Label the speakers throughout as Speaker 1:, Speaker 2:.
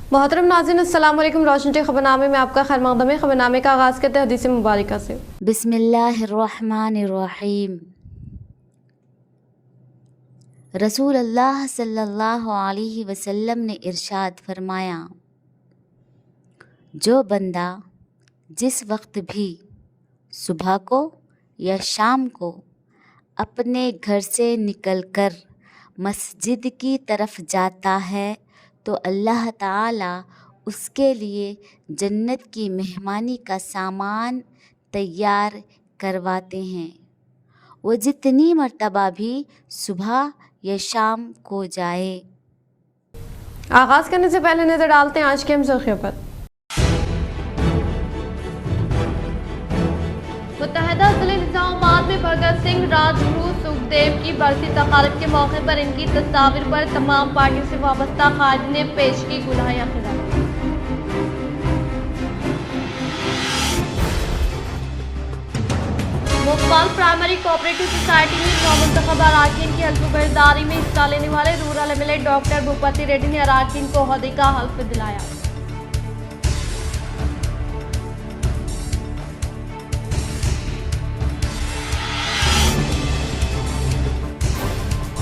Speaker 1: मोहतरम नाज़रीन, अस्सलाम वालेकुम। रोशन टी खबरनामे में आपका खैर मक़दम है। खबरनामे का आगाज़ करते हैं हदीस मुबारक से।
Speaker 2: बिस्मिल्लाहिर्रहमानिर्रहीम। रसूल अल्लाह सल्लल्लाहु अलैहि वसल्लम ने इरशाद फरमाया, जो बंदा जिस वक्त भी सुबह को या शाम को अपने घर से निकलकर मस्जिद की तरफ जाता है तो अल्लाह ताला उसके लिए जन्नत की मेहमानी का सामान तैयार करवाते हैं। वो जितनी मर्तबा भी सुबह या शाम को जाए।
Speaker 1: आगाज़ करने से पहले नज़र डालते हैं आज के हम सुर्खियों पर। मुत्तहदा ज़िले निज़ामाबाद में भगत सिंह, राजगुरु, सुखदेव की बरसी तक़रीब के मौके पर इनकी तस्वीर पर तमाम पार्टियों से वाबस्ता कायदीन ने पेश की गुलाहियाँ खिलाई। मुकबाल प्राइमरी कोऑपरेटिव सोसाइटी में नौमुंतखब अराकीन की हल्फ बर्दारी में हिस्सा लेने वाले rural MLA doctor Bhupathi Reddy ने अराकीन को ओहदे का हल्फ दिलाया।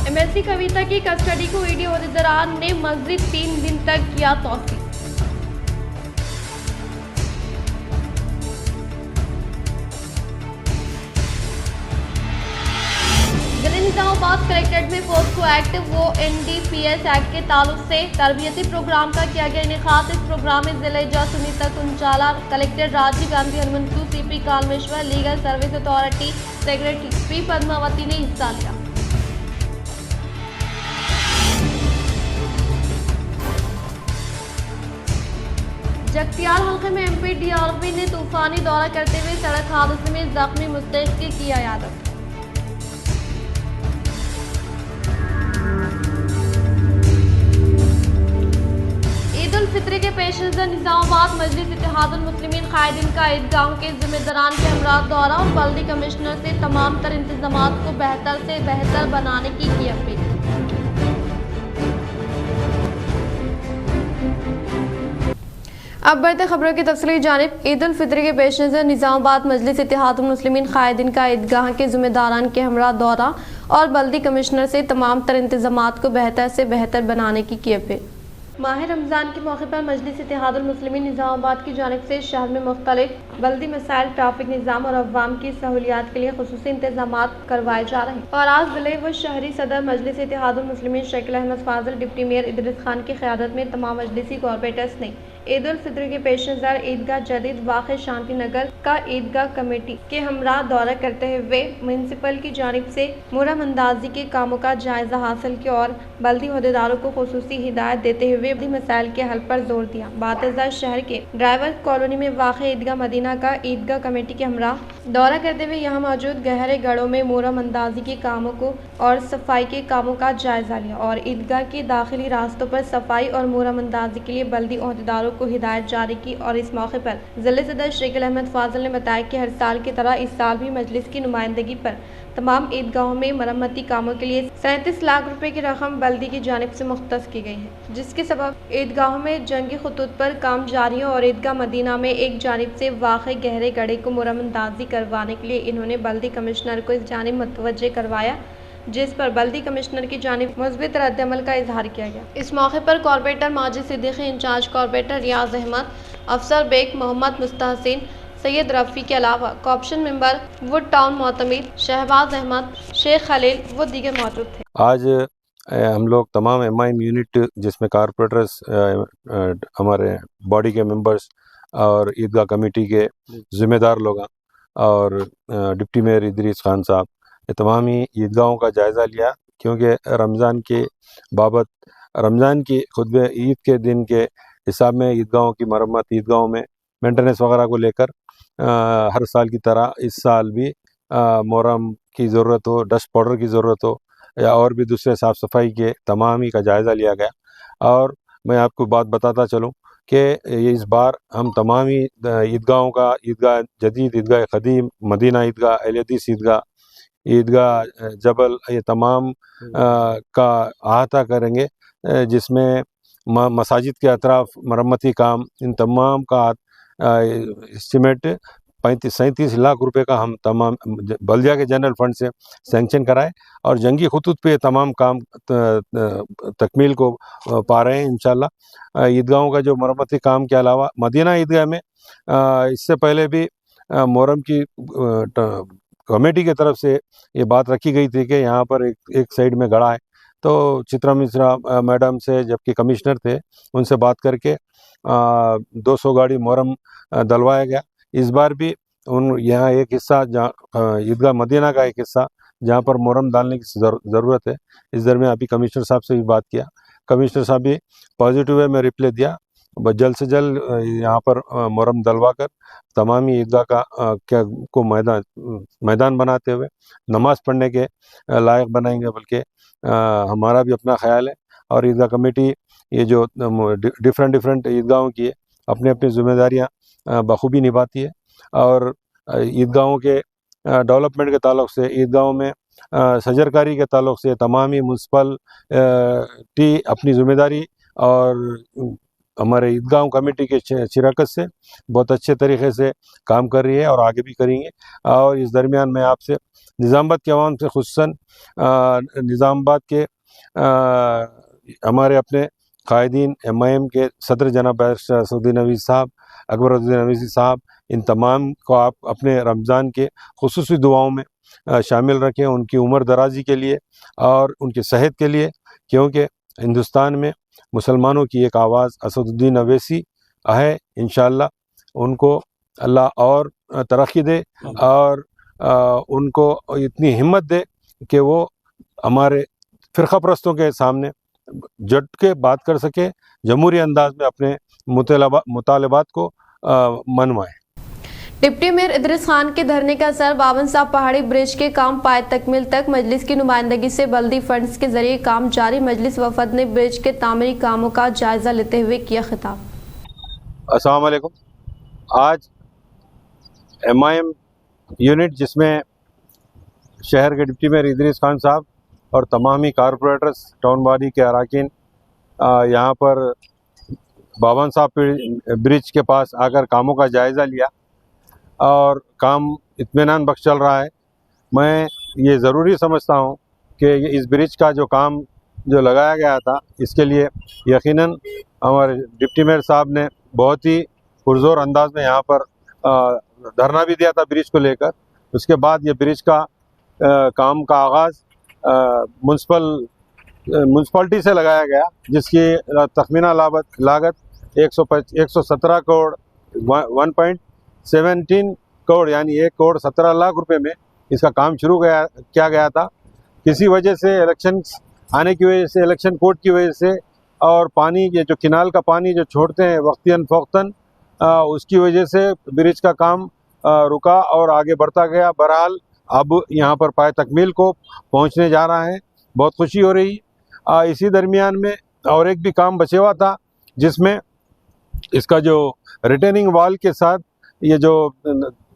Speaker 1: एमएलसी कविता की कस्टडी को ईडी ओहदेदारान ने मज़ीद 3 दिन तक किया तौसीक। निज़ामाबाद कलेक्ट्रेट में पोस्को एक्ट वो एनडीपीएस एक्ट के ताल्लुक से तरबियती प्रोग्राम का किया गया इनेकाद। इस प्रोग्राम में जिले जज Sunita Kunchala, collector Rajiv Gandhi Hanumanthu, CP Kalmeshwar, legal service authority secretary P Padmavati ने हिस्सा लिया। जगतियाल हल्के में एमपी डीआरपी ने तूफानी दौरा करते हुए सड़क हादसे में जख्मी मुस्तैद की किया यादव। फित्री के पेश नज़र निज़ामाबाद मजलिस इत्तेहादुल मुस्लिमीन कायदीन का ईदगाहों के जिम्मेदारान के हमरा दौरा और बल्दी कमिश्नर से तमाम तर इंतजामात को बेहतर से बेहतर बनाने की अपील। अब बढ़ते खबरों की तफसीली जानिब। ईद उल फित्र के पेश नज़र निज़ामाबाद मजलिस इत्तेहादुल मुस्लिमीन कायदीन का ईदगाह के जिम्मेदारान के हमरा दौरा और बल्दी कमिश्नर से तमाम तर इंतजामात को बेहतर से बेहतर बनाने की अपील। माह रमज़ान के मौके पर मजलिस इत्तेहादुल मुस्लिमीन निज़ामाबाद की जानिब से शहर में मुख्तलिफ बल्दी मसाइल, ट्रैफिक निज़ाम और अवाम की सहूलियात के लिए खुसूसी इंतजामात करवाए जा रहे हैं। और आज ज़िले व शहरी सदर मजलिस इत्तेहादुल मुस्लिमीन शकील अहमद फाजिल, डिप्टी मेयर इदरीस खान की क़यादत में तमाम मजलिसी कॉरपोरेटर्स ने ईद उल फित्र के पेश नज़र ईदगाह जदीद वाक़ शांति नगर का ईदगाह कमेटी के हमरा दौरा करते हुए म्यूनसिपल की जानिब से मुहर्रम अंदाजी के कामों का जायजा हासिल किया और बल्दी अहदेदारों को खुसूसी हिदायत देते हुए मसाइल के हल पर जोर दिया। बातज़ा शहर के ड्राइवर कॉलोनी में वाक़ ईदगाह मदीना का ईदगाह कमेटी के हमरा दौरा करते हुए यहाँ मौजूद गहरे गढ़ों में मुहर्रम अंदाजी के कामों को और सफाई के कामों का जायजा लिया और ईदगाह के दाखिली रास्तों पर सफाई और मुहर्रम अंदाजी के लिए बल्दी अहदेदारों को हिदायत जारी की। और इस मौके पर जिले सदर शकील अहमद फाजिल ने बताया कि हर साल की तरह इस साल भी मजलिस की नुमाइंदगी पर तमाम ईदगाहों में मरम्मती कामों के लिए 37 लाख रुपए की रकम बल्दी की जानिब से मुख्तस की गई है, जिसके सबब ईदगाहों में जंगी खतूत पर काम जारी है। और ईदगाह मदीना में एक जानिब से वाक़ गहरे गढ़े को मुहर्रम अंदाजी करवाने के लिए इन्होंने बल्दी कमिश्नर को इस जानिब मुतवज्जे करवाया, जिस पर बल्दी कमिश्नर की जानिब मुस्बित रद्दअमल का इजहार किया गया। इस मौके पर corporator Majid Siddiqui, in charge corporator Riaz Ahmed, Afsar Baig Mohammad Mustahsin, Syed Rafi के अलावा कॉर्पोरेशन मेंबर वुड टाउन मोतमिद, शहबाज अहमद, शेख खलील व दीगर मौजूद थे।
Speaker 3: आज हम लोग तमाम एमआईएम यूनिट जिसमें कारपोरेटर्स, हमारे बॉडी के मेंबर्स और ईदगाह कमेटी के ज़िम्मेदार लोग और डिप्टी मेयर इदरीस खान साहब, ये तमाम ही ईदगाहों का जायज़ा लिया, क्योंकि रमज़ान के बाबत रमज़ान की खुतबे ईद के दिन के हिसाब में ईदगाहों की मरम्मत, ईदगाहों में मेंटेनेंस वगैरह को लेकर हर साल की तरह इस साल भी मुहर्रम की ज़रूरत हो, डस्ट पाउडर की ज़रूरत हो या और भी दूसरे साफ़ सफाई के तमाम ही का जायज़ा लिया गया। और मैं आपको बात बताता चलूँ कि इस बार हम तमाम ही ईदगाहों का, ईदगाह जदीद, ईदगाह क़दीम, मदीना ईदगाह, अहले हदीस ईदगाह, ईदगाह जबल, ये तमाम का अहाता करेंगे, जिसमें मसाजिद के अतराफ मरम्मती काम, इन तमाम का एस्टिमेट 37 लाख रुपए का हम तमाम बल्दिया के जनरल फंड से सैंक्शन कराए और जंगी खतूत पे तमाम काम तकमील को पा रहे हैं इंशाल्लाह। ईदगाहों का जो मरम्मती काम के अलावा मदीना ईदगाह में इससे पहले भी मुहर्रम की कमेटी की तरफ से ये बात रखी गई थी कि यहाँ पर एक साइड में गड़ा है, तो चित्रा मिश्रा मैडम से, जबकि कमिश्नर थे, उनसे बात करके 200 गाड़ी मुहर्रम दलवाया गया। इस बार भी यहाँ एक हिस्सा जहाँ ईदगाह मदीना का एक हिस्सा जहाँ पर मुहर्रम डालने की ज़रूरत है, इस दरमियान अभी कमिश्नर साहब से भी बात किया। कमिश्नर साहब भी पॉजिटिव वे में रिप्लाई दिया, जल्द से जल्द यहाँ पर मुहर्रम दलवा कर तमाम ईदगाह का को मैदान बनाते हुए नमाज पढ़ने के लायक बनाएंगे, बल्कि हमारा भी अपना ख्याल है। और ईदगाह कमेटी ये जो डिफरेंट ईदगाहों की है, अपनी अपनी जिम्मेदारियाँ बखूबी निभाती है और ईदगाहों के डेवलपमेंट के ताल्लुक से, ईदगाहों में सजरकारी के ताल्लुक से तमाम ही म्यूनसिपलिटी अपनी जिम्मेदारी और हमारे ईदगाह कमेटी के शिरकत से बहुत अच्छे तरीके से काम कर रही है और आगे भी करेंगे। और इस दरमियान मैं आपसे निज़ामाबाद के अवाम से खुसूसन निज़ामाबाद के हमारे अपने कायदीन MIM के सदर जनाब बैरिस्टर असदुद्दीन अवीज़ साहब, अकबरुद्दीन अवीज़ी साहब, इन तमाम को आप अपने रमज़ान के खुसूसी दुआओं में शामिल रखें, उनकी उम्र दराजी के लिए और उनकी सेहत के लिए, क्योंकि हिंदुस्तान में मुसलमानों की एक आवाज़ असदुद्दीन अवैसी है। इंशाअल्लाह उनको अल्लाह और तरक्की दे और उनको इतनी हिम्मत दे कि वो हमारे फ़िरक़ा परस्तों के सामने जट के बात कर सके, जमहूरी अंदाज में अपने मुतालबात को मनवाएं।
Speaker 1: डिप्टी मेयर इदरीस खान के धरने का असर बावन साहब पहाड़ी ब्रिज के काम पाए तकमील तक। मजलिस की नुमाइंदगी से बल्दी फंड्स के जरिए काम जारी। मजलिस वफद ने ब्रिज के तामीरी कामों का जायजा लेते हुए किया खिताब।
Speaker 3: अस्सलाम वालेकुम। आज MIM यूनिट, जिसमें शहर के डिप्टी मेयर इदरीस खान साहब और तमामी कारपोरेटर्स, टाउन बॉडी के अराकीन यहाँ पर बावन साहब ब्रिज के पास आकर कामों का जायज़ा लिया और काम इत्मीनान बख्श चल रहा है। मैं ये ज़रूरी समझता हूँ कि इस ब्रिज का जो काम जो लगाया गया था, इसके लिए यकीनन हमारे डिप्टी मेयर साहब ने बहुत ही पुरजोर अंदाज में यहाँ पर धरना भी दिया था ब्रिज को लेकर। उसके बाद ये ब्रिज का काम का आगाज़ म्यूनसिपलिटी से लगाया गया, जिसकी तखमीना लागत 117 करोड़ 1.17 करोड़ यानी 1 करोड़ 17 लाख रुपए में इसका काम शुरू किया गया था। किसी वजह से इलेक्शन आने की वजह से, इलेक्शन कोड की वजह से और पानी, ये जो किनाल का पानी जो छोड़ते हैं वक्तियन फ़ौक्तन, उसकी वजह से ब्रिज का काम रुका और आगे बढ़ता गया। बहरहाल अब यहाँ पर पाए तकमील को पहुँचने जा रहा है, बहुत खुशी हो रही। इसी दरमियान में और एक भी काम बचे हुआ था, जिसमें इसका जो रिटेनिंग वॉल के साथ ये जो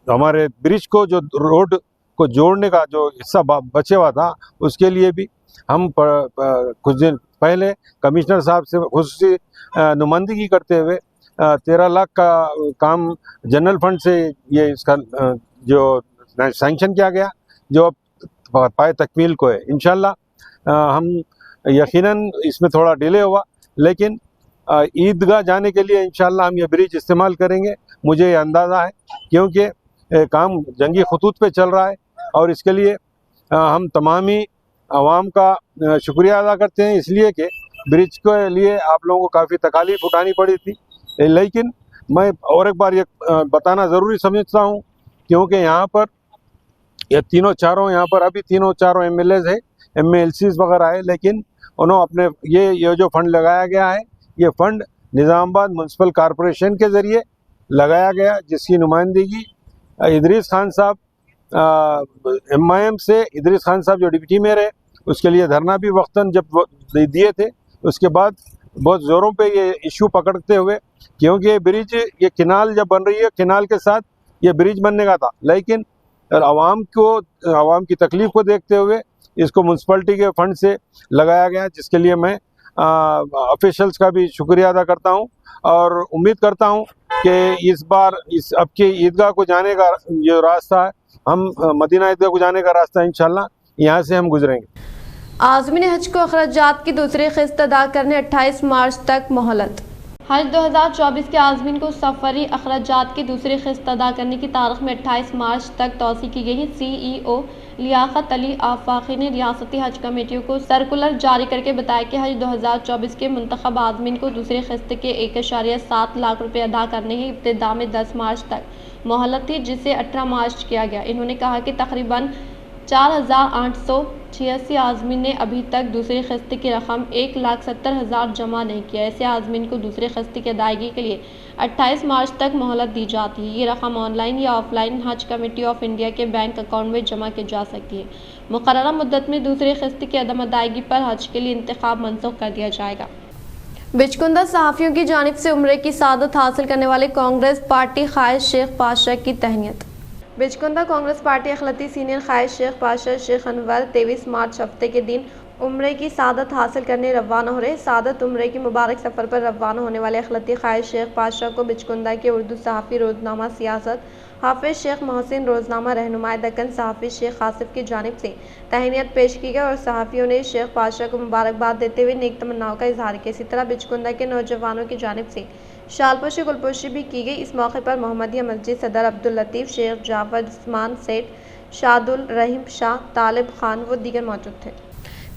Speaker 3: हमारे ब्रिज को, जो रोड को जोड़ने का जो हिस्सा बचे हुआ था, उसके लिए भी हम कुछ दिन पहले कमिश्नर साहब से खुसूसी नुमाइंदगी करते हुए 13 लाख का काम जनरल फंड से ये इसका जो सैंक्शन किया गया, जो पाए तकमील को है। इंशाल्लाह हम यकीनन इसमें थोड़ा डिले हुआ, लेकिन ईदगाह जाने के लिए इंशाल्लाह हम ये ब्रिज इस्तेमाल करेंगे, मुझे ये अंदाज़ा है, क्योंकि काम जंगी खतूत पे चल रहा है और इसके लिए हम तमामी आवाम का शुक्रिया अदा करते हैं, इसलिए कि ब्रिज के लिए आप लोगों को काफ़ी तकालीफ उठानी पड़ी थी। लेकिन मैं और एक बार ये बताना ज़रूरी समझता हूँ, क्योंकि यहाँ पर ये तीनों चारों MLAs है, MLCs वगैरह है, लेकिन उन्होंने अपने ये जो फंड लगाया गया है, ये फंड निज़ामाबाद म्यूनसिपल कॉरपोरेशन के ज़रिए लगाया गया, जिसकी नुमाइंदगी इदरीस खान साहब MIM से, इदरीस खान साहब जो डिप्टी मेयर है, उसके लिए धरना भी वक्तन जब दिए थे, उसके बाद बहुत ज़ोरों पे ये इशू पकड़ते हुए, क्योंकि ये ब्रिज, ये किनाल जब बन रही है, किनाल के साथ ये ब्रिज बनने का था, लेकिन आवाम की तकलीफ़ को देखते हुए इसको म्यूनसिपलिटी के फंड से लगाया गया, जिसके लिए मैं ऑफिशियल्स का भी शुक्रिया अदा करता हूँ और उम्मीद करता हूँ कि इस बार इस अब के ईदगाह को जाने का जो रास्ता है, हम मदीना ईदगाह को जाने का रास्ता इंशाल्लाह यहाँ से हम गुजरेंगे।
Speaker 1: आज़मीन हज को अखराजात की दूसरी किस्त अदा करने 28 मार्च तक मोहलत। हज 2024 के आज़मीन को सफरी अखराजात की दूसरी किस्त अदा करने की तारीख में 28 मार्च तक तौसी की गई है। CEO लियाकत अली आफाकी ने रियासती हज कमेटियों को सर्कुलर जारी करके बताया कि हज 2024 के मुंतखब आज़मीन को दूसरी किस्त के 1.7 लाख रुपये अदा करने की इब्तिदा में 10 मार्च तक मोहलत थी, जिसे 18 मार्च किया गया। इन्होंने कहा कि तकरीबन 4,886 आज़मीन ने अभी तक दूसरी किस्त की रकम 1,70,000 जमा नहीं किया। ऐसे आज़मीन को दूसरी किस्त की अदायगी के लिए 28 मार्च तक मोहलत दी जाती है। ये रकम ऑनलाइन या ऑफलाइन हज कमेटी ऑफ इंडिया के बैंक अकाउंट में जमा की जा सकती है। मुकर्ररा मुद्दत में दूसरी किस्त की अदम अदायगी पर हज के लिए इंतखाब मनसूख कर दिया जाएगा। बिचकुंदा सहाफ़ियों की जानिब से उम्रे की सादत हासिल करने वाले कांग्रेस पार्टी क़ायद शेख पाशा की तहनीत। बिचकुंदा कांग्रेस पार्टी अखिलती सीनियर क़ायद शेख पाशा शेख अनवर 23 मार्च हफ्ते के दिन उम्रे की सादत हासिल करने रवाना हो रहे। सादत उम्रे की मुबारक सफ़र पर रवाना होने वाले अखिलती क़ायद शेख पाशा को बिचकुंदा के उर्दू सहाफ़ी रोज़नामा सियासत हाफिज़ शेख मोहसिन रोज़नामा रहनुमाए दक्कन सहाफ़ी शेख आसिफ की जानिब से तहनीत पेश की गई और सहाफ़ियों ने शेख पाशा को मुबारकबाद देते हुए नेक तमन्नाओं का इजहार किया। इसी तरह बिचकुंदा के नौजवानों की जानिब से शालपोशी गुलपोशी भी की गई। इस मौके पर मोहम्मदिया मस्जिद सदर अब्दुल लतीफ़, शेख जाफर उस्मान सेठ, शादुल रहीम शाह, तालिब खान व दीगर मौजूद थे।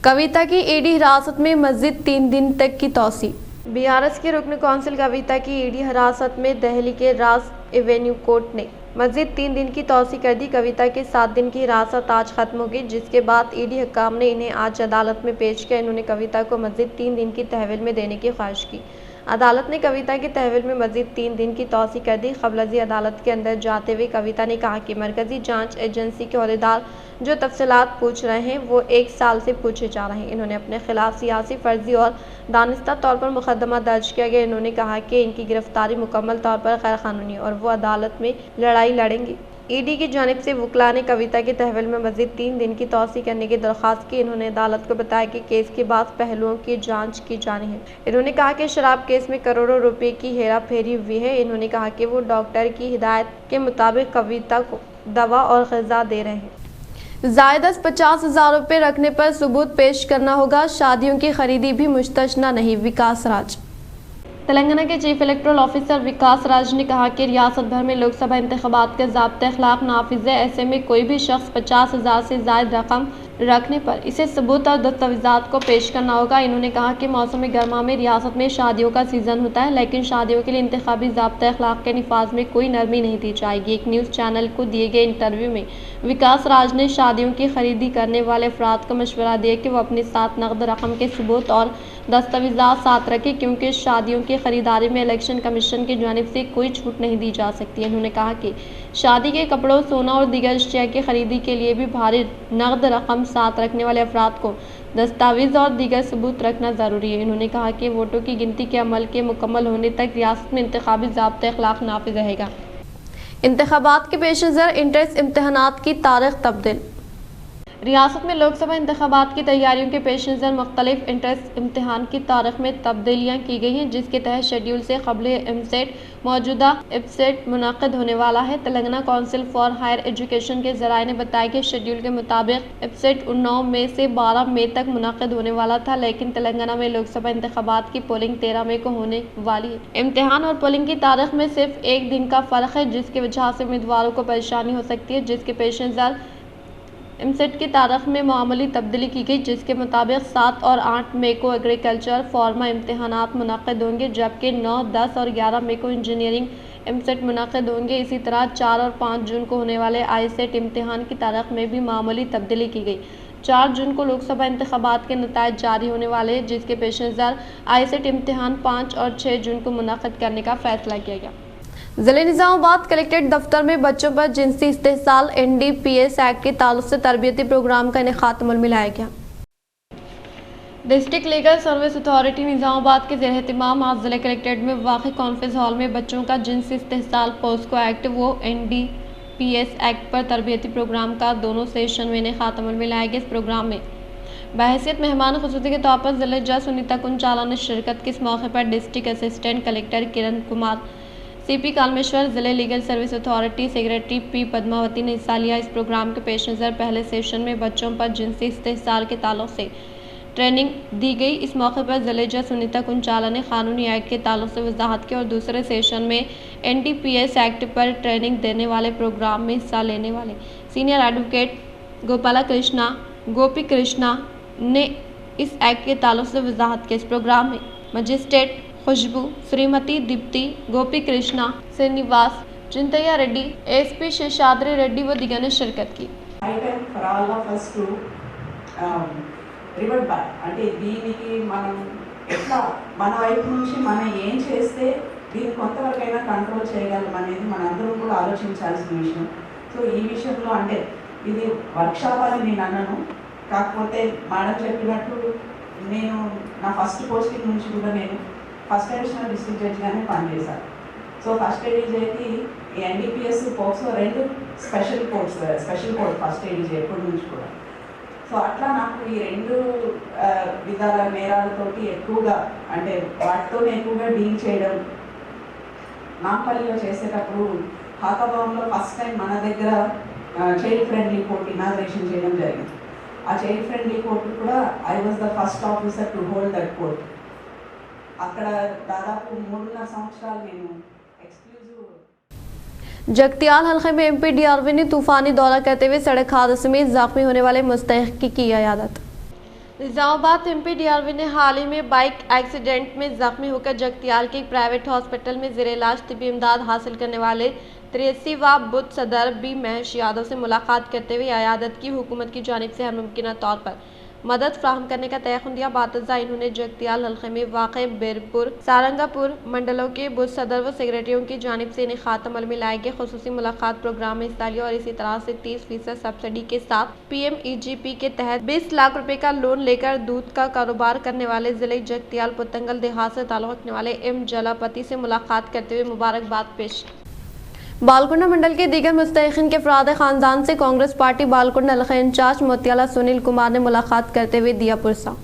Speaker 1: कविता की ईडी हिरासत में मस्जिद 3 दिन तक की तौसी। BRS के रुकन कौंसिल कविता की ईडी हिरासत में दिल्ली के रास एवेन्यू कोर्ट ने मस्जिद 3 दिन की तौसी कर दी। कविता की 7 दिन की हिरासत आज खत्म हो गई, जिसके बाद ईडी हकाम ने इन्हें आज अदालत में पेश किया। इन्होंने कविता को मस्जिद 3 दिन की तहवील में देने की ख्वाहिश की। अदालत ने कविता की तहवील में मज़ीद 3 दिन की तौसी कर दी। क़ब्ल अदालत के अंदर जाते हुए कविता ने कहा कि मरकज़ी जांच एजेंसी के अहदेदार जो तफसीलात पूछ रहे हैं वो 1 साल से पूछे जा रहे हैं। इन्होंने अपने खिलाफ सियासी फर्जी और दानिस्ता तौर पर मुकदमा दर्ज किया गया। इन्होंने कहा कि इनकी गिरफ्तारी मुकम्मल तौर पर गैर कानूनी और वो अदालत में लड़ाई लड़ेंगी। ईडी की जानिब से वकला ने कविता की तहवील में मज़ीद 3 दिन की तौसी करने की दरख्वास्त की। इन्होंने अदालत को बताया कि केस के बाद पहलुओं की जांच की जानी है। इन्होंने कहा कि शराब केस में करोड़ों रुपए की हेरा फेरी हुई है। इन्होंने कहा कि वो डॉक्टर की हिदायत के मुताबिक कविता को दवा और ग़िज़ा दे रहे हैं। ज़ायदस 50,000 रुपये रखने पर सबूत पेश करना होगा। शादियों की खरीदी भी मुस्तस्ना नहीं। विकास राज। तेलंगाना के चीफ इलेक्टोरल ऑफिसर विकास राज ने कहा कि रियासत भर में लोकसभा इंतखाबात के ज़ाब्ते अखलाक नाफिज है। ऐसे में कोई भी शख्स 50,000 से ज़ायद रकम रखने पर इसे सबूत और दस्तावेज़ात को पेश करना होगा। इन्होंने कहा कि मौसम गर्मा में रियासत में शादियों का सीज़न होता है, लेकिन शादियों के लिए इंतखाबी ज़ाब्ते अखलाक के निफाज में कोई नरमी नहीं दी जाएगी। एक न्यूज़ चैनल को दिए गए इंटरव्यू में विकास राज ने शादियों की खरीदी करने वाले अफराद को मशवरा दिया कि वो अपने साथ नकद रकम के सबूत और दस्तावेज़ात साथ रखें, क्योंकि शादियों की खरीदारी में इलेक्शन कमीशन की जानिब से कोई छूट नहीं दी जा सकती। उन्होंने कहा कि शादी के कपड़ों, सोना और दीगर अशिया की खरीदी के लिए भी भारी नकद रकम साथ रखने वाले अफराद को दस्तावेज़ और दीगर सबूत रखना ज़रूरी है। उन्होंने कहा कि वोटों की गिनती के अमल के मुकम्मल होने तक रियासत में इंतखाबी ज़ाब्ते अखलाक नाफिज रहेगा। इंतखाबात के पेश नज़र इंट्रेंस इम्तहानात की तारीख तब्दील। रियासत में लोकसभा इंतखाबात की तैयारियों के पेश नज़र मुख्तलिफ इंट्रेंस इम्तहान की तारीख में तब्दीलियाँ की गई हैं, जिसके तहत शेड्यूल से कबल एमसेट मौजूदा एबसेट मुनाकिद होने वाला है। Telangana council for higher education के ज़राए ने बताया कि शेड्यूल के मुताबिक एबसेट 9 मई से 12 मई तक मुनाकिद होने वाला था, लेकिन तेलंगाना में लोकसभा इंतखाबात की पोलिंग 13 मई को होने वाली है। इम्तहान और पोलिंग की तारीख में सिर्फ 1 दिन का फ़र्क है, जिसकी वजह से उम्मीदवारों को परेशानी हो सकती है, जिसके पेश नज़र एमसेट की तारीख में मामूली तब्दीली की गई, जिसके मुताबिक 7 और 8 मई को एग्रीकल्चर फार्मा इम्तहानात मुनाकिद होंगे, जबकि 9, 10 और 11 मई को इंजीनियरिंग एमसेट मुनाकिद होंगे। इसी तरह 4 और 5 जून को होने वाले आईसेट इम्तहान की तारीख में भी मामूली तब्दीली की गई। 4 जून को लोकसभा इंतखाबात के नतायज जारी होने वाले हैं, जिसके पेश नज़र आईसेट इम्तहान 5 और 6 जून को मुनाकिद करने का फैसला किया गया। ज़िले निज़ामाबाद कलेक्ट्रेट दफ्तर में बच्चों पर जिनसी इस्तेहसाल NDPS एक्ट के ताल्लुक से तरबियती प्रोग्राम का इनेकाद अमल में लाया गया। District legal service authority Nizamabad के ज़ेर एहतमाम आज ज़िले कलेक्ट्रेट में वाक़ई कॉन्फ्रेंस हॉल में बच्चों का जिनसी इस्तेहसाल पोस्को एक्ट व NDPS एक्ट पर तरबियती प्रोग्राम का दोनों सेशन में इनेकाद अमल में लाया गया। इस प्रोग्राम में बहैसियत मेहमान खुसूसी के तौर पर जिले जज सुनीता कुंचाला ने शिरकत की। इस मौके पर district assistant collector Kiran Kumar, CP कालमेश्वर, जिले legal service authority secretary P Padmavati ने हिस्सा लिया। इस प्रोग्राम के पेश नज़र पहले सेशन में बच्चों पर जिनसी इस्तेहसाल के ताल्लुक से ट्रेनिंग दी गई। इस मौके पर जिले जज सुनीता कुंचाला ने कानूनी एक्ट के ताल्लुक से वजाहत की और दूसरे सेशन में NDPS एक्ट पर ट्रेनिंग देने वाले प्रोग्राम में हिस्सा लेने वाले सीनियर एडवोकेट गोपी कृष्णा ने इस एक्ट के ताल्लुक से वजाहत की। इस प्रोग्राम में मजिस्ट्रेट खुशबू, श्रीमती दीप्ति, गोपी कृष्णा, श्रीनिवास, चिंतैया रेड्डी, SP शेषाद्री रेड्डी व दिगर ने शिरकत की।
Speaker 4: రివర్ట్ బ్యాక్ అంటే దీనికి మనం ఎట్లా మన వైపు నుంచి మనం ఏం చేస్తే దీన్ని కొంతవరకైనా కంట్రోల్ చేయగలం అనేది మనందరం కూడా ఆలోచించాల్సిన విషయం. సో ఈ విషయంలో అంటే ఇది వర్క్షాప్ అని నేను అన్నాను, కాకపోతే మేడం చెప్పినట్టు నేను నా ఫస్ట్ పోస్టింగ్ నుంచి కూడా నేను ఫస్ట్ అడిషనల్ డిస్ట్రిక్ట్ జడ్జిగానే పనిచేశాను. సో ఫస్ట్ ఏడీజేకి ఈ NDPS POCSO 2 special code first ADJ ఎప్పటి నుంచి కూడా. సో అట్లా నాకు ఈ 2 విధాల నేరాలతోటి ఎక్కువగా అంటే వాటితోనే ఎక్కువగా డీల్ చేయడం. నాంపల్లిలో చేసేటప్పుడు హాకాభవన్లో ఫస్ట్ టైం మన దగ్గర చైల్డ్ ఫ్రెండ్లీ కోర్ట్ ఇనాగ్రేషన్ చేయడం జరిగింది. ఆ చైల్డ్ ఫ్రెండ్లీ కోర్టు కూడా I was the first officer to hold that court. అక్కడ దాదాపు 3.5 సంవత్సరాలు నేను
Speaker 1: जगतियाल हल्के में MP DRV ने तूफानी दौरा करते हुए सड़क हादसे में जख्मी होने वाले मुस्तहिक की इयादत। निजामाबाद MP DRV ने हाल ही में बाइक एक्सीडेंट में जख्मी होकर जगतियाल के एक प्राइवेट हॉस्पिटल में ज़ेरे इलाज तिब्बी इमदाद हासिल करने वाले 83वां बुद्ध सदर बी महेश यादव से मुलाकात करते हुए इयादत की। हुकूमत की जानिब से हर मुमकिन तौर पर मदद फ्राहम करने का तयख्खुन दिया। बातज़ा इन्होंने जगतियाल हल्के में वाक़े बेरपुर, सारंगापुर मंडलों के बुद्ध सदर व सेक्रेटरियों की जानिब से इन्हें खातम अमल में लाए गए खुसूसी मुलाकात प्रोग्राम में हिस्सा लिया और इसी तरह से 30% सब्सिडी के साथ PMEGP के तहत 20 लाख रुपए का लोन लेकर दूध का कारोबार करने वाले जिले जगतियाल पुतंगल देहात से ताल्लुक़ रखने वाले M जलापति से मुलाकात करते हुए मुबारकबाद पेश। बालकुंडा मंडल के दीगर मुस्तहिकीन के अफराद खानदान से कांग्रेस पार्टी बालकुंडा हल्का इंचार्ज मोतियाला सुनील कुमार ने मुलाकात करते हुए दिया पुरसा।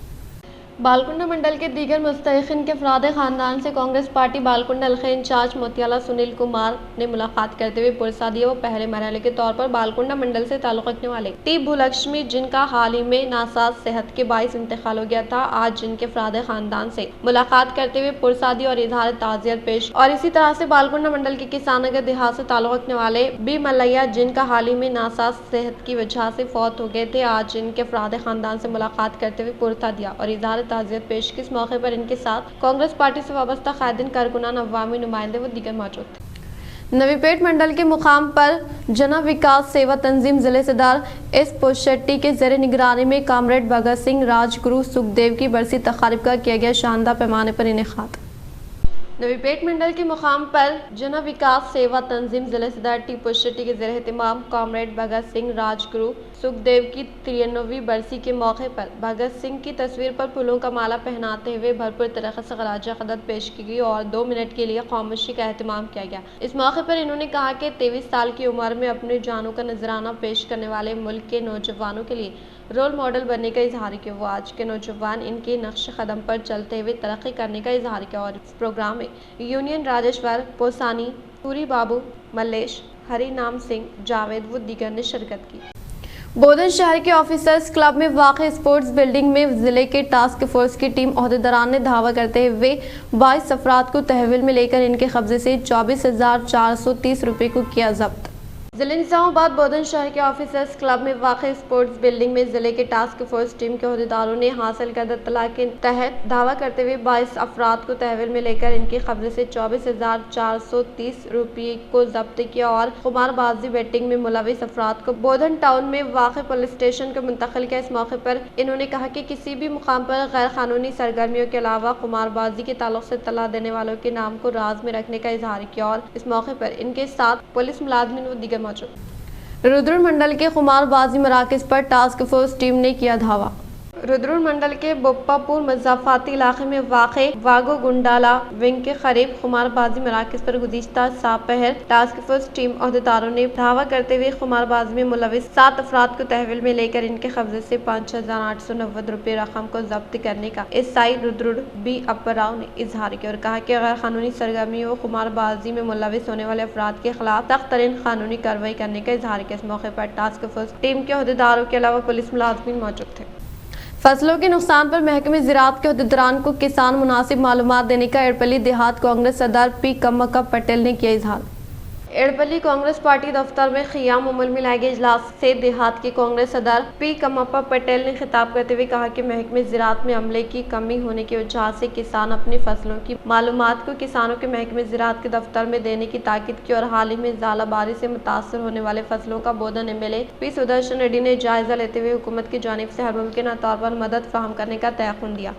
Speaker 1: बालकुंडा मंडल के दीगर मुस्तहिकीन के अफराद खानदान से कांग्रेस पार्टी बालकुंडा हल्का इंचार्ज मोतियाला सुनील कुमार ने मुलाकात करते हुए पुरसा दिया। वो पहले मरहले के तौर पर बालकुंडा मंडल से ताल्लुक़ रखने वाले टी भूलक्ष्मी, जिनका हाल ही में नासाज सेहत के बाइस इंतकाल हो गया था, आज जिनके अफराद खानदान से मुलाकात करते हुए पुरसा दी और इजहार ताज़ियत पेश। और इसी तरह से बालकुंडा मंडल के किसान नगर देहात से ताल्लुक़ रखने वाले बी मलैया, जिनका हाल ही में नासाज सेहत की वजह से फौत हो गए थे, आज जिनके अफराद खानदान से मुलाकात करते हुए पुरसा दिया और इजहार ताज़ियत पेश की। इस मौके पर इनके साथ कांग्रेस पार्टी से वाबस्ता कायदीन, कारकुनान, अवामी नुमाइंदे व दीगर मौजूद थे। नवीपेट मंडल के मुकाम पर जन विकास सेवा तंजीम जिले सदर S पोशेट्टी के ज़ेरे निगरानी में कामरेड भगत सिंह, राजगुरु सुखदेव की बरसी तकारीब का किया गया शानदार पैमाने पर इनेकाद। नवीपेट मंडल के मुकाम पर जन विकास सेवा तंजीम जिले सदर टी पोशेट्टी के ज़ेरे एहतमाम कामरेड भगत सिंह, राजगुरु सुखदेव की 93वीं बरसी के मौके पर भगत सिंह की तस्वीर पर फूलों का माला पहनाते हुए भरपूर तरीके से खराज अक़ीदत पेश की गई और 2 मिनट के लिए खामोशी का एहतमाम किया गया। इस मौके पर इन्होंने कहा कि 23 साल की उम्र में अपने जानों का नजराना पेश करने वाले मुल्क के नौजवानों के लिए रोल मॉडल बनने का इजहार किया। वो आज के नौजवान इनके नक्श कदम पर चलते हुए तरक्की करने का इजहार किया। और इस प्रोग्राम में यूनियन राजेश्वर पोसानी, सूरी बाबू, मल्लेश, हरी नाम सिंह, जावेद व दीगर ने शिरकत की। बोधन शहर के ऑफिसर्स क्लब में वाक़ स्पोर्ट्स बिल्डिंग में जिले के टास्क फोर्स की टीम ओहदेदारान ने धावा करते हुए 22 अफराद को तहवील में लेकर इनके कब्जे से 24,430 रुपये को किया जब्त। जिले निजामाबाद बोधन शहर के ऑफिसर्स क्लब में वाक़ स्पोर्ट्स बिल्डिंग में जिले के टास्क फोर्स टीम के ओहदेदारों ने हासिल करदा इत्तला के तहत दावा करते हुए 22 अफराद को तहवील में लेकर इनके कब्जे से 24,430 रुपये को जब्त किया और खुमारबाजी बेटिंग में मुलविस अफराद को बोधन टाउन में वाक़ पुलिस स्टेशन को मुंतकिल किया। इस मौके पर इन्होंने कहा कि किसी भी मुकाम पर गैर कानूनी सरगर्मियों के अलावा खुमारबाजी के ताल्लुक से इत्तला देने वालों के नाम को राज में रखने का इजहार किया। और इस मौके पर इनके साथ पुलिस मुलाजमीन व दीगर मौजूद। रुद्र मंडल के खुमारबाजी मराकज पर टास्क फोर्स टीम ने किया धावा। रुद्रपुर मंडल के बोप्पापुर मजाफाती इलाके में वाक़े वागो गुंडाला विंग के करीब खुमारबाजी मराकज़ पर गुज़िश्ता सापहर टास्क फोर्स टीम अहदेदारों ने धावा करते हुए खुमारबाजी में मुलविस 7 अफराद को तहवील में लेकर इनके कब्जे से 5,890 रुपये रकम को जब्त करने का एसआई रुद्रपुर बी अप्पर राव ने इजहार किया और कहा कि गैर कानूनी सरगर्मियों खुमारबाजी में मुलविस होने वाले अफराद के खिलाफ सख्त तरीन कानूनी कार्रवाई करने का इजहार किया। इस मौके पर टास्क फोर्स टीम के अहदेदारों के अलावा पुलिस मुलाजिमीन मौजूद थे। फसलों के नुकसान पर महकमे ज़राअत के अहदेदारान को किसान मुनासिब मालूमात देने का एड़पल्ली देहात कांग्रेस सदर पी कमक्का पटेल ने किया इजहार। एड़पल्ली कांग्रेस पार्टी दफ्तर में क़ियाम अमल में लाए गए इजलास से देहात के कांग्रेस सदर पी कमप्पा पटेल ने खिताब करते हुए कहा कि महकमे ज़राअत में अमले की कमी होने की वजह से किसान अपनी फसलों की मालूमात को किसानों के महकमे ज़राअत के दफ्तर में देने की ताकीद की और हाल ही में ज़ालाबारी से मुतासर होने वाले फसलों का बोधन एमएलए पी सुदर्शन रेड्डी ने जायजा लेते हुए हुकूमत की जानिब से हर मुमकिन तौर पर मदद फराहम करने का तयक़ुन दिया।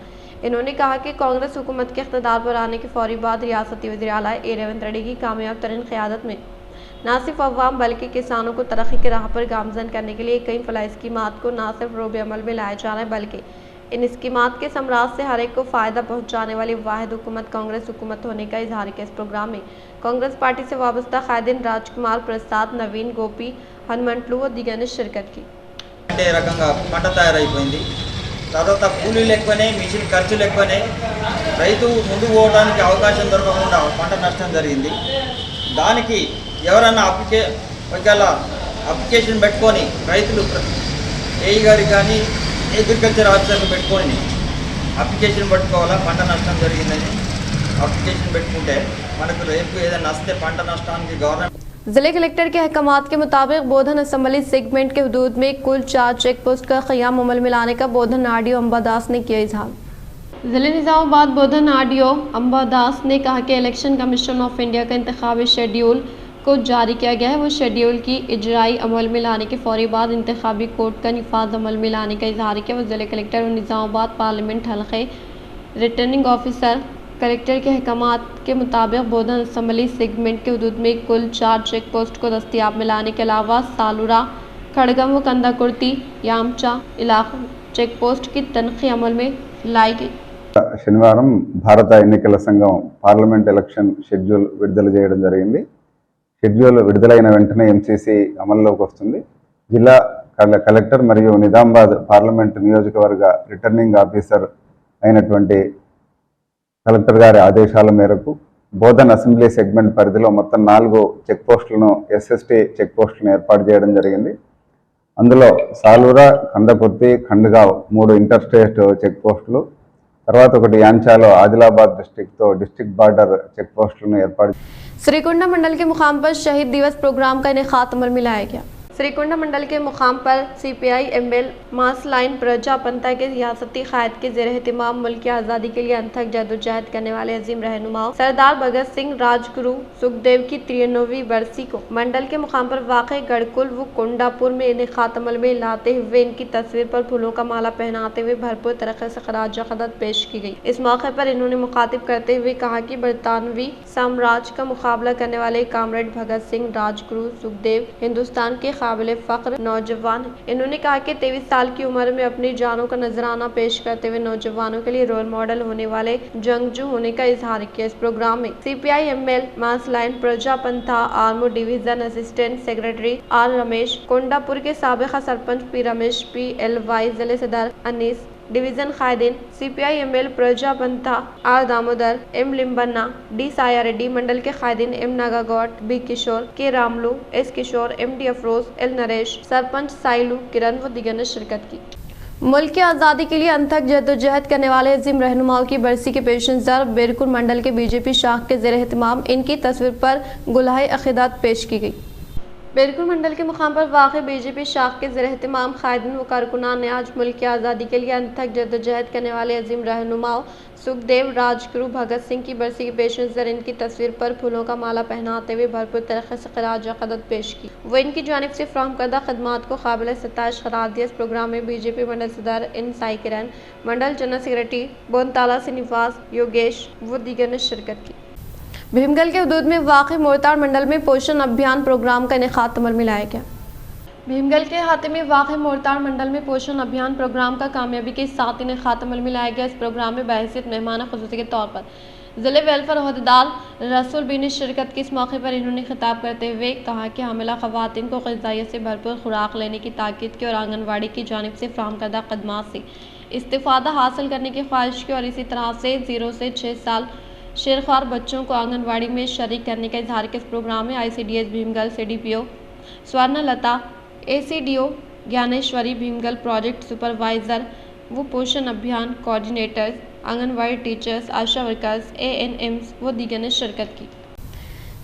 Speaker 1: इन्होंने कहा कि कांग्रेस हुकूमत के इक़्तिदार पर आने के फौरी बाद रियासती वज़ीर आला ए रेवंत रेड्डी की कामयाब तरीन क़यादत में न सिर्फ अवाम बल्कि किसानों को तरक्की के राह पर गामजन करने के लिए कई फलाही स्कीमात को न सिर्फ रोब अमल में लाया जा रहा है बल्कि इन स्कीमात के समराज से हर एक को फ़ायदा पहुँचाने वाली वाहिद हुकूमत कांग्रेस हुकूमत होने का इजहार किया। इस प्रोग्राम में कांग्रेस पार्टी से वाबस्ता कायदीन राजकुमार प्रसाद, नवीन, गोपी, हनुमंटलू और दीगर ने शिरकत की।
Speaker 5: రకంగా పంట తయారైపోయింది। తర్వాత కూలీలు ఎక్కువనే, మిషన్ ఖర్చులు ఎక్కువనే, రైతు ముందుకు పోవడానికి అవకాశం దొరకకుండా పంట నష్టం జరిగింది। దానికి ఎవరన్నా ఒకవేళ అప్లికేషన్ పెట్టుకొని రైతులు ఏఈ గారికి కానీ అగ్రికల్చర్ ఆఫీసర్ని పెట్టుకొని అప్లికేషన్ పెట్టుకోవాలా, పంట నష్టం జరిగిందని అప్లికేషన్ పెట్టుకుంటే మనకు రేపు ఏదైనా నస్తే పంట నష్టానికి గవర్నమెంట్।
Speaker 1: जिले कलेक्टर के अहकामात के मुताबिक बोधन असम्बली सेगमेंट के हदूद में कुल 4 चेक पोस्ट का क़याम अमल में लाने का बोधन आरडीओ अंबादास ने किया इजहार। जिले निज़ामाबाद बोधन आरडीओ अंबादास ने कहा कि इलेक्शन कमीशन ऑफ इंडिया का इंतखाबी शेड्यूल को जारी किया गया है। वो शेड्यूल की इजराई अमल में लाने के फौरी बाद इंतखाबी कोड का निफाज अमल में लाने का इजहार किया। वो जिले कलेक्टर और निज़ामाबाद पार्लियामेंट हल्के रिटर्निंग ऑफिसर कलेक्टर के अहकामात के मुताबिक बोधन असम्बली सेगमेंट के हदूद में कुल 4 चेक पोस्ट को दस्तियाब में लाने के अलावा सालूरा, खड़गम व कंदाकुर्ती, यामचा इलाकों चेक पोस्ट की तनख़ी अमल में लाई गई।
Speaker 6: శనివారం భారత ఎన్నికల సంఘం పార్లమెంట్ ఎలక్షన్ షెడ్యూల్ విడుదల చేయడం జరిగింది। షెడ్యూల్ విడుదలైన వెంటనే ఎంసీసీ అమల్లోకి వస్తుంది। జిల్లా కలెక్టర్ మరియు నిజామాబాద్ పార్లమెంట్ నియోజకవర్గ రిటర్నింగ్ ఆఫీసర్ అయినటువంటి కలెక్టర్ గారి ఆదేశాల మేరకు బోధన్ అసెంబ్లీ సెగ్మెంట్ పరిధిలో మొత్తం 4 చెక్ పోస్టులను ఎస్ఎస్టీ చెక్ పోస్టులను ఏర్పాటు చేయడం జరిగింది। అందులో Salura, Kandakurthi, Khandgaon 3 inter state check పోస్టులు, తర్వాత ఒకటి యాంచాలో ఆదిలాబాద్ డిస్ట్రిక్ట్తో డిస్ట్రిక్ట్ బార్డర్ చెక్ పోస్టులను ఏర్పాటు।
Speaker 1: श्रीकुंडा मंडल के मुकाम पर शहीद दिवस प्रोग्राम का इनेकाद अमल में लाया गया। श्रीकुंडा मंडल के मुकाम पर सीपीआई एमएल मास लाइन प्रजा पंथा के रियासती कायद के ज़ेर एहतिमाम मुल्क की आज़ादी के लिए अनथक जदोजहद करने वाले अजीम रहनुमाओं सरदार भगत सिंह राजगुरु सुखदेव की 93वीं बरसी को मंडल के मुकाम पर वाक़ गढ़कुल व कोंडापुर में इनेकाद अमल में लाते हुए इनकी तस्वीर पर फूलों का माला पहनाते हुए भरपूर तरीके से खराज अक़ीदत पेश की गई। इस मौके पर इन्होंने मुखातिब करते हुए कहा कि बरतानवी साम्राज्य का मुकाबला करने वाले कामरेड भगत सिंह राजगुरु सुखदेव हिंदुस्तान के काबिल फ़ख्र नौजवान। इन्होंने कहा कि 23 साल की उम्र में अपनी जानों का नजराना पेश करते हुए नौजवानों के लिए रोल मॉडल होने वाले जंगजू होने का इजहार किया। इस प्रोग्राम में सीपीआई एमएल मास line Praja Pantha Armoor division assistant secretary R Ramesh, Kondapur के साबिक़ा सरपंच पी रमेश, PLY जिले सदर अनीस, डिवीजन कायदीन CPI ML Praja Pantha R Damodar, M Limbanna, D Saya Reddy, मंडल के कायदीन एम नागागौट, बी किशोर, के रामलू, एस किशोर, MD अफरोज, एल नरेश, सरपंच साइलू, किरण व दिगर ने शिरकत की। मुल्क की आज़ादी के लिए अनथक जद्दोजहद करने वाले अजीम रहनुमाओं की बरसी के पेश नज़र बेरकुल मंडल के बीजेपी शाख के ज़ेर एहतिमाम इनकी तस्वीर पर गुलाहे अक़ीदत पेश की गई। बेरकुल मंडल के मुकाम पर वाक़ बीजेपी शाख के ज़ेर एहतिमाम कायदीन व कारकुनान ने आज मुल्क की आज़ादी के लिए अनथक जद्दोजहद करने वाले अजीम रहनुमाओं सुखदेव राजगुरु भगत सिंह की बरसी के पेश नज़र इनकी तस्वीर पर फूलों का माला पहनाते हुए भरपूर तरीके से खराज अक़ीदत पेश की। वो इनकी जानिब से फ़राहम करदा खदमात को काबिल सताइश करार दिया। इस प्रोग्राम में बीजेपी मंडल सदर इन साई किरण, मंडल जनरल सेक्रेटरी बोनताला श्रीनिवास योगेश व दीगर ने शिरकत की। भीमगल के हदूद में वाक़ मोरताड़ मंडल में पोषण अभियान प्रोग्राम का इनेकाद अमल में लाया गया। भीमगल के हाथे में वाक़ मोरताड़ मंडल में पोषण अभियान प्रोग्राम का कामयाबी के साथ इन्हें खात्मा में लाया गया। इस प्रोग्राम में बहैसियत मेहमान खुसूसी के तौर पर ज़िले वेलफेयर अहदेदार रसूल भी ने शिरकत की। इस मौके पर इन्होंने खिताब करते हुए कहा कि हामिला ख़वातीन को ग़िज़ाइयत से भरपूर खुराक लेने की ताकीद की और आंगनवाड़ी की जानिब से फ़राहम करदा खदमात से इस्तिफ़ादा हासिल करने की ख्वाहिश की और इसी तरह से 0 से 6 साल शेरख्वार बच्चों को आंगनवाड़ी में शरीक करने का इजहार किया। इस प्रोग्राम में ICDS Bheemgal CDPO Swarnlata, ACDO Dnyaneshwari, Bheemgal project supervisor व पोषण अभियान कोऑर्डिनेटर्स, आंगनवाड़ी टीचर्स, आशा वर्कर्स, ANMs व दीगर ने शिरकत की।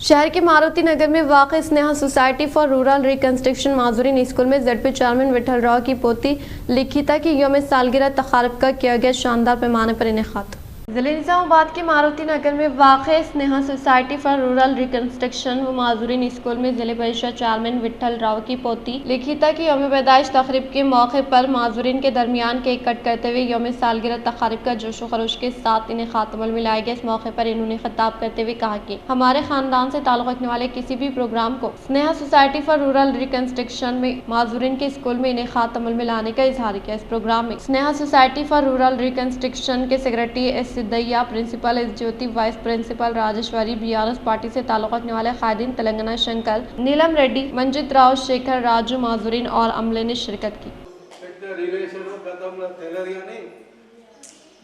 Speaker 1: शहर के मारुति नगर में वाक़ Sneha society for rural reconstruction माजूरीन स्कूल में ZP चेयरमैन विठल राव की पोती लिखिता की यौम सालगिरह तक़ारुब का किया गया शानदार पैमाने पर इनेकाद। ज़िले निज़ामाबाद के मारुति नगर में वाक़ Sneha society for rural reconstruction व माजूरीन स्कूल में ज़िले परिषद चेयरमैन विठल राव की पोती लिखिता की यौम पैदाइश तक़रीब के मौके पर माजूरीन के दरमियान केक कट करते हुए यौम सालगिरह तक़ारुब का जोश व खरोश के साथ इन्हें खात्मा में लाया गया। इस मौके पर इन्होंने खिताब करते हुए कहा कि हमारे ख़ानदान से ताल्लुक़ रखने वाले किसी भी प्रोग्राम को Sneha society for rural reconstruction में माजूरीन के स्कूल में इन्हें खात्मा में लाने का इजहार किया। इस प्रोग्राम में Sneha society for rural reconstruction के secretary S Siddaiah, principal S Jyoti, vice principal Rajeshwari, BRS party से ताल्लुक़ रखने वाले कायदीन तेलंगाना शंकर, नीलम रेड्डी, मंजित राव, शेखर, राजू, माजूरीन और अमले ने शिरकत की।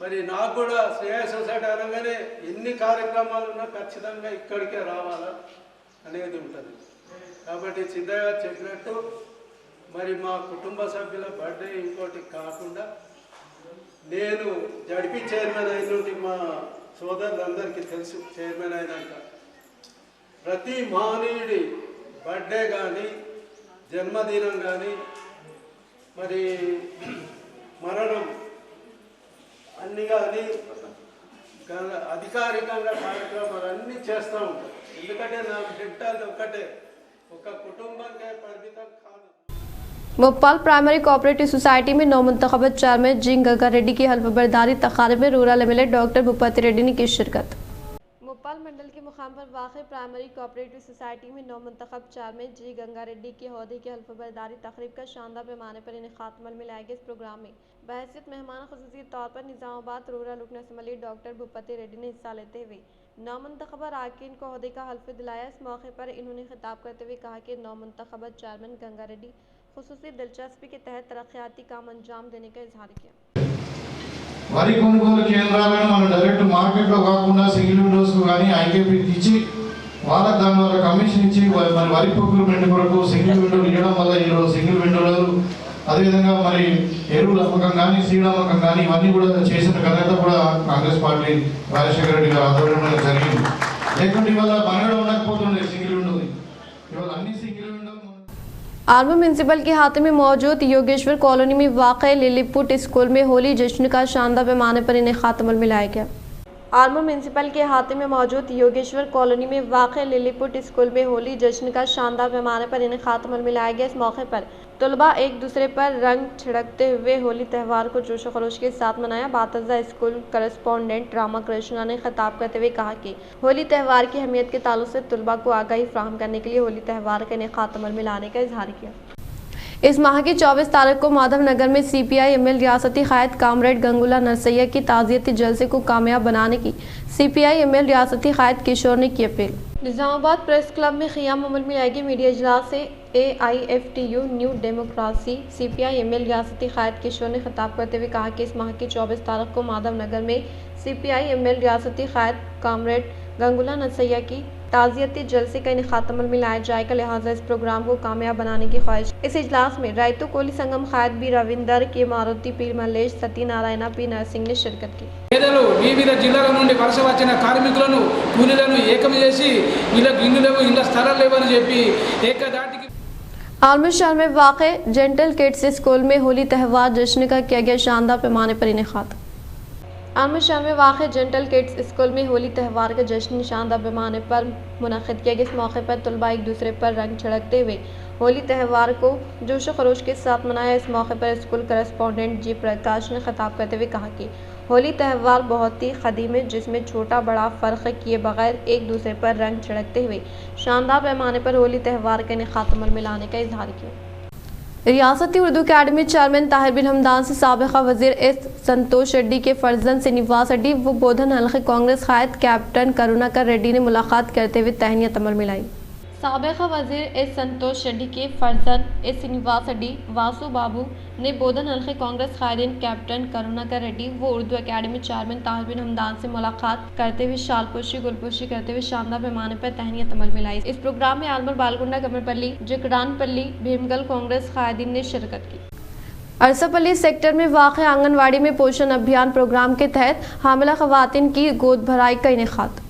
Speaker 7: మరి నాకు కూడా శ్రేయ సొసైటీ అనగానే ఎన్ని కార్యక్రమాలు ఉన్నా ఖచ్చితంగా ఇక్కడికే రావాలా అనేది ఉంటుంది। కాబట్టి సిద్ధగా చెప్పినట్టు మరి మా కుటుంబ సభ్యుల బర్త్డే ఇంకోటి కాకుండా నేను జడ్పీ చైర్మన్ అయినటువంటి మా సోదరులందరికీ తెలుసు, చైర్మన్ అయినాక ప్రతి మహనీయుడి బర్త్డే కానీ జన్మదినం కానీ మరి మరణం అన్నీ కానీ అధికారికంగా కార్యక్రమాలు అన్నీ చేస్తూ ఉంటాం। ఎందుకంటే నాకు తింటాది ఒకటే, ఒక కుటుంబంకే పరిమితం కాదు।
Speaker 1: भोपाल प्राइमरी कोऑपरेटिव सोसाइटी में नौमुंतखब चेयरमैन जी गंगा रेड्डी की हल्फ बरदारी तक़ारुब में rural MLA doctor Bhupathi Reddy ने की शिरकत। भोपाल मंडल के मुकाम पर वाक़ प्राइमरी कोऑपरेटिव सोसाइटी में नौमुंतखब चेयरमैन जी गंगा रेड्डी के ओहदे की हल्फ बरदारी तक़रीब का शानदार पैमाने पर इन्हें खात्मा में लाया गया। इस प्रोग्राम में बहैसियत मेहमान खुसूसी के तौर पर निज़ामाबाद रूरल रुकन असम्बली डॉक्टर भूपति रेड्डी ने हिस्सा लेते हुए नौमुंतखब अरकान को ओहदे का हल्फ दिलाया। इस मौके पर इन्होंने खिताब करते हुए कहा कि नौमुंतखब चेयरमैन गंगा रेड्डी खुसूसी दिलचस्पी के तहत तरक्याती काम अंजाम देने का इजहार किया।
Speaker 8: వరి కొనుగోలు కేంద్రాలను మనం డైరెక్ట్ మార్కెట్లో కాకుండా సింగిల్ విండోస్కు కానీ ఐకేపీకి ఇచ్చి వాళ్ళకి దాని వల్ల కమిషన్ ఇచ్చి మరి వరి ప్రొక్యూర్మెంట్ కొరకు సింగిల్ విండోలు ఇవ్వడం వల్ల ఈరోజు సింగిల్ విండోలు అదేవిధంగా మరి ఎరువుల అమ్మకం కానీ సీడ్ అమ్మకం కానీ ఇవన్నీ కూడా చేసిన ఘనత కూడా కాంగ్రెస్ పార్టీ రాజశేఖర రెడ్డి గారు ఆధ్వర్యంలో జరిగింది। లేకుంటే ఇవాళ మనగడ ఉండకపోతుండే సింగిల్ విండో, ఇవాళ అన్ని సింగిల్ విండో।
Speaker 1: आर्मू म्यूनसिपल के हाथे में मौजूद योगेश्वर कॉलोनी में वाक़ लिलीपुट स्कूल में होली जश्न का शानदार पैमाने पर इन्हें खात्मा में लाया गया। आर्मू म्यूनसिपल के हाथे में मौजूद योगेश्वर कॉलोनी में वाक़ लिलीपुट स्कूल में होली जश्न का शानदार पैमाने पर इन्हें खात्मा में लाया गया। इस मौके पर तलबा एक दूसरे पर रंग छिड़कते हुए होली त्यौहार को जोश खरोश के साथ मनाया। बातज़ा स्कूल करस्पॉन्डेंट रामा कृष्णा ने खिताब करते हुए कहा कि होली त्यौहार की अहमियत के ताल्लुक से तलबा को आगाही फ्राहम करने के लिए होली त्यौहार का इन्हें खात्मा में लाने का इजहार किया। इस माह की 24 तारीख को माधव नगर में CPI ML रियासती कायद कामरेड गंगुला नरसैया की ताज़ियती जलसे को कामयाब बनाने की CPI ML रियासती कायद किशोर ने की अपील। निज़ामाबाद प्रेस क्लब में क़ियाम अमल में आएगी मीडिया इजलास से AIFTU new democracy CPI ML रियासती कायद किशोर ने खिताब करते हुए कहा कि इस माह की 24 तारीख को माधव नगर में CPI ML रियासती कायद कामरेड गंगुला नरसैया की ताज़ियती जलसे का इनेकाद अमल में लाया जाएगा, लिहाजा इस प्रोग्राम को कामयाब बनाने की ख्वाहिश। इस इजलास में रायतू कोली संगम कायद बी रविंदर के मारुति पीर मल्लेश सत्यनारायण पी नरसिंह ने शिरकत की।
Speaker 9: పేదలు వివిధ జిల్లాల నుండి వలస వచ్చిన కార్మికులను కూలీలను ఏకం చేసి వీళ్ళకి ఇల్లు లేవు, ఇళ్ళ స్థలాలు లేవని చెప్పి ఏకదాటికి
Speaker 1: आर्मू शहर में वाक़ जेंटल किड्स स्कूल में होली त्यौहार जश्न का किया गया शानदार पैमाने पर इनेकाद। आर्मू शहर में वाक़ जेंटल किड्स स्कूल में होली त्यौहार का जश्न शानदार पैमाने पर मुनक़िद किया गया। इस मौके पर तलबा एक दूसरे पर रंग छिड़कते हुए होली त्यौहार को जोश खरोश के साथ मनाया। इस मौके पर स्कूल करस्पॉन्डेंट जी प्रकाश ने खिताब करते हुए कहा कि होली त्यौहार बहुत ही क़दीम है, जिसमें छोटा बड़ा फ़र्क किए बगैर एक दूसरे पर रंग छिड़कते हुए शानदार पैमाने पर होली त्यौहार के इनेकाद अमल में लाने का इजहार किया। रियासती उर्दू अकादमी चेयरमैन ताहिर बिन हमदान से साबिका वजीर एस संतोष रेड्डी के फर्जंद श्रीनिवास रेड्डी व बोधन हल्के कांग्रेस कायद कैप्टन करुणाकर रेड्डी ने मुलाकात करते हुए तहनीत अमल मिलाई। साबिका वजीर एस संतोष रेड्डी के फर्जंद एस श्रीनिवास रेड्डी वासु बाबू ने बोधन हल्के कांग्रेस कायदीन कैप्टन करुणाकर रेड्डी व उर्दू अकादमी चेयरमैन ताहिर बिन हमदान से मुलाकात करते हुए शालपोशी गुलपोशी करते हुए शानदार पैमाने पर तहनीत अमल मिलाई। इस प्रोग्राम में आलमर बालगुंडा कमरपल्ली जिकरानपल्ली भीमगल कांग्रेस कायदीन ने शिरकत की। अरसापल्ली सेक्टर में वाक़ आंगनवाड़ी में पोषण अभियान प्रोग्राम के तहत हामिला खवातीन की गोद भराई का इनेकाद।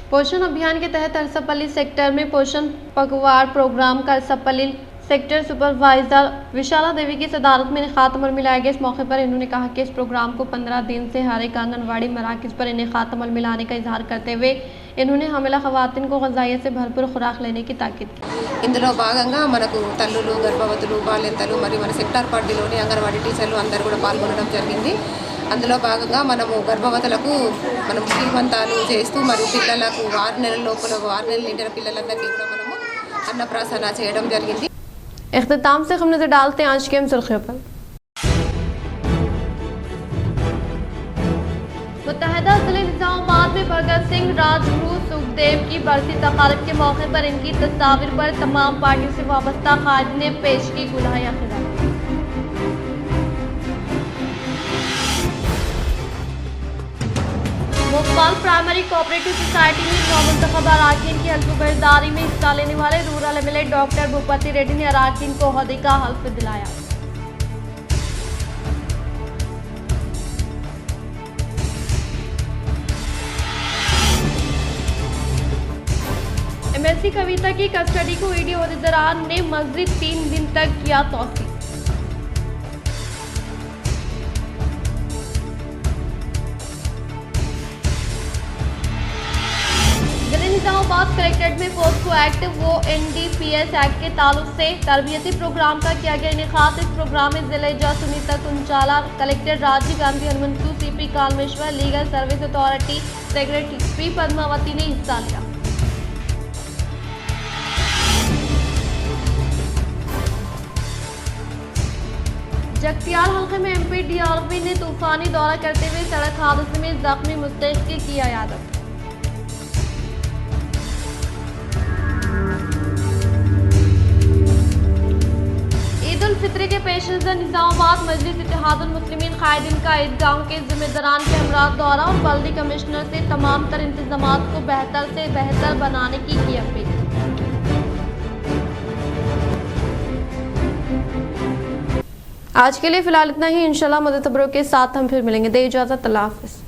Speaker 1: पोषण अभियान के तहत अरसापल्ली सेक्टर में पोषण पखवाड़ प्रोग्राम का अरसापल्ली सेक्टर सुपरवाइजर विशाला देवी की सदारत में इनेकाद अमल मिलाया गया। इस मौके पर इन्होंने कहा कि इस प्रोग्राम को 15 दिन से हर एक आंगनवाड़ी मराकज़ पर इनेकाद अमल मिलाने का इजहार करते हुए इन्होंने हामिला खवातीन को ग़िज़ाइयत से भरपूर खुराक लेने की ताकीद की।
Speaker 10: इंదులో భాగంగా మనకు తల్లులు గర్భవతులు బాలింతలు మరియు మన సెక్టార్ పరిధిలోని అంగన్వాడీ టీచర్లు అందరూ కూడా పాల్గొనడం జరిగింది। అందులో భాగంగా మనము గర్భవతులకు మనం శ్రీమంతాలు చేస్తూ మరియు పిల్లలకు 6 నెలల లోపల 6 నెలల నిండిన పిల్లలందరికీ కూడా మనము అన్నప్రాసన చేయడం జరిగింది।
Speaker 1: इख्तिताम से हम नजर डालते हैं आज की अहम सुर्खियों पर। मुत्तहदा जिले निजामाबाद में भगत सिंह राजगुरु सुखदेव की बरसी तकारीब के मौके पर इनकी तस्वीर पर तमाम पार्टियों से वाबस्ता कायदीन ने पेश की गुलाहियां खिलाई। भोपाल प्राइमरी कोऑपरेटिव सोसाइटी में नौमुंतखब अराकीन की हल्फ बर्दारी में हिस्सा लेने वाले rural MLA doctor Bhupathi Reddy ने अराकीन को ओहदे का हल्फ दिलाया। एमएलसी कविता की कस्टडी को ईडी ओहदेदार ने मज़ीद 3 दिन तक किया तौसीक। निजामाबाद कलेक्ट्रेट में पोस्को एक्ट वो NDPS एक्ट के ताल्लुक से तरबियती प्रोग्राम का किया गया इनेकाद। इस प्रोग्राम में जिले जज Sunita Kunchala, collector Rajiv Gandhi Hanumantu, CP Kalmeshwar, legal service authority secretary P Padmavati ने हिस्सा लिया। जगतियाल हल्के में MP DRV ने तूफानी दौरा करते हुए सड़क हादसे में जख्मी मुस्तैद की इयादत। फित्री के पेश नज़र निजामाबाद मजलिस इत्तेहादुल मुस्लिमीन कायदीन का ईदगाहों के जिम्मेदारान के हमरा दौरा और बल्दी कमिश्नर से तमाम तर इंतजामात को बेहतर से बेहतर बनाने की अपील। आज के लिए फिलहाल इतना ही। इंशाल्लाह मदद खबरों के साथ हम फिर मिलेंगे। दे इजाज़त, अल्लाह हाफ़िज़।